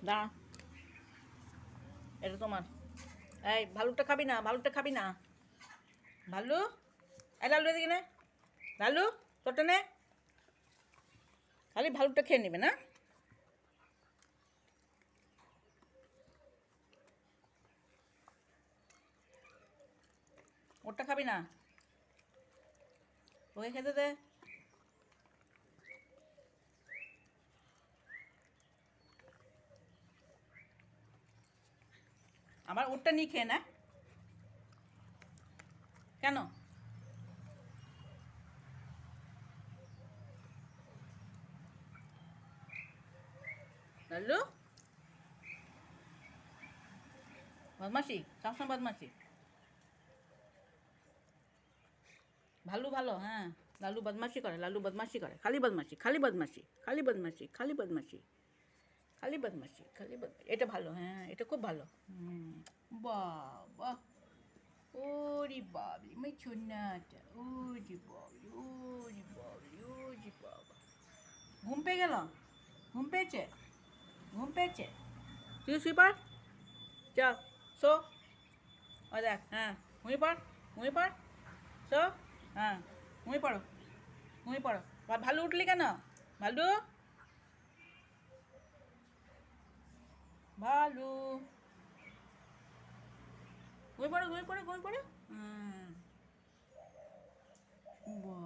দাঁড়া, এটা তোমার। এই ভালুকটা খাবি না, ভালুকটা খাবি না। ভালু, এই লালু এদিকে নে। লালু, তোরটা নে। খালি ভালুকটা খেয়ে নেবে না? ওরটা খাবি না, ওকে খেতে দে। আবার ওরটা নিয়ে খেয়ে না কেন? লাল্লু, বদমাসি, সবসময় বদমাসি। ভালু ভালো, হ্যাঁ। লালু বদমাসি করে, লালু বদমাসি করে, খালি বদমাসি, খালি বদমাসি, খালি বদমাসি, খালি বদমাসি, খালি বদমাসি, খালি বদমাসি। এটা ভালো, হ্যাঁ, এটা খুব ভালো। বাবা, ওরে বাবলি, আমার ছোনাটা, ওরে বাবলি, ওরে বাবলি, ওরে বাবা। ঘুম পেয়ে গেল? ঘুম পেয়েছে? ঘুম পেয়েছে? তুই শুয়ে পড়, চল, শো। ও দেখ, হ্যাঁ, ঘুমিয়ে পড়, ঘুমিয়ে পড়, শো। হ্যাঁ, ঘুমিয়ে পড়ো, ঘুমিয়ে পড়ো। আর ভালু উঠলি কেন? ভালু, ভালু, ঘুমিয়ে পড়ো, ঘুমিয়ে পড়ো, ঘুমিয়ে পড়ো। হুম, বাহ।